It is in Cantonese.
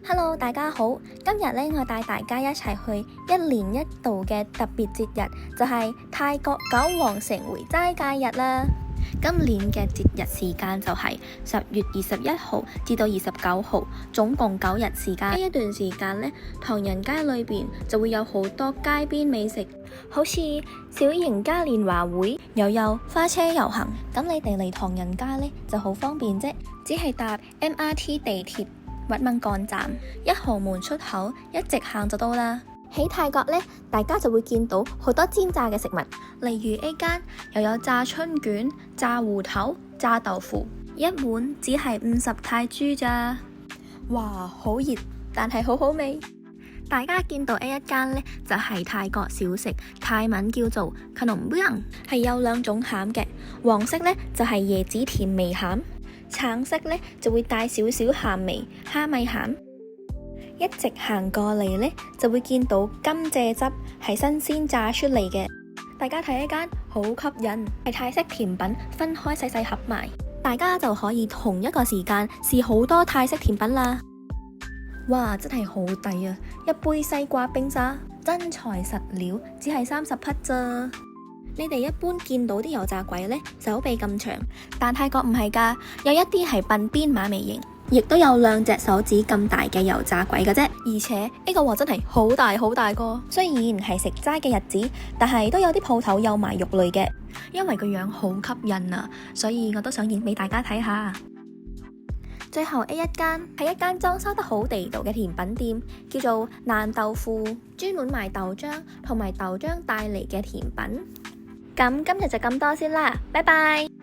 Hello，大家好，今日咧我帶大家一齊去一年一度嘅特別節日，就係泰國九皇城回齋戒日啦。今年嘅節日時間就係10月21號至到29號，總共9日時間。呢一段時間呢，唐人街裏邊就會有好多街邊美食，好似小型嘉年華會，又有花車遊行。咁你哋嚟唐人街呢就好方便啫，只係搭 MRT 地鐵鬱蚊幹站1號門出口，一直行就到啦。喺泰國呢，大家就會見到好多煎炸嘅食物，例如 A 間又有炸春卷、炸芋頭、炸豆腐，一碗只係50泰銖咋。哇，好熱，但係好好味。大家見到 A 一間呢，就係泰國小食，泰文叫做 Khnom Bương，係有2種餡嘅，黃色呢就係椰子甜味餡，橙色呢就會帶少少鹹味蝦米餡。一直行過嚟呢，就會見到甘蔗汁係新鮮炸出嚟嘅。大家睇一間好吸引，係泰式甜品，分開細細盒賣，大家就可以同一個時間試好多泰式甜品啦。哇，真係好抵啊！一杯西瓜冰沙，真材實料，只係30匹咋。你哋一般見到啲油炸鬼呢，手臂咁長，但泰國唔係㗎，有一啲係鬢邊馬尾型，亦都有2隻手指咁大嘅油炸鬼嘅啫。而且呢個鑊真係好大好大個。雖然係食齋嘅日子，但係都有啲鋪頭有賣肉類嘅，因為個樣好吸引啊，所以我都想影俾大家睇下。最後 A 一間係一間裝修得好地道嘅甜品店，叫做爛豆腐，專門賣豆漿同埋豆漿帶嚟嘅甜品。咁今日就咁多先啦，拜拜。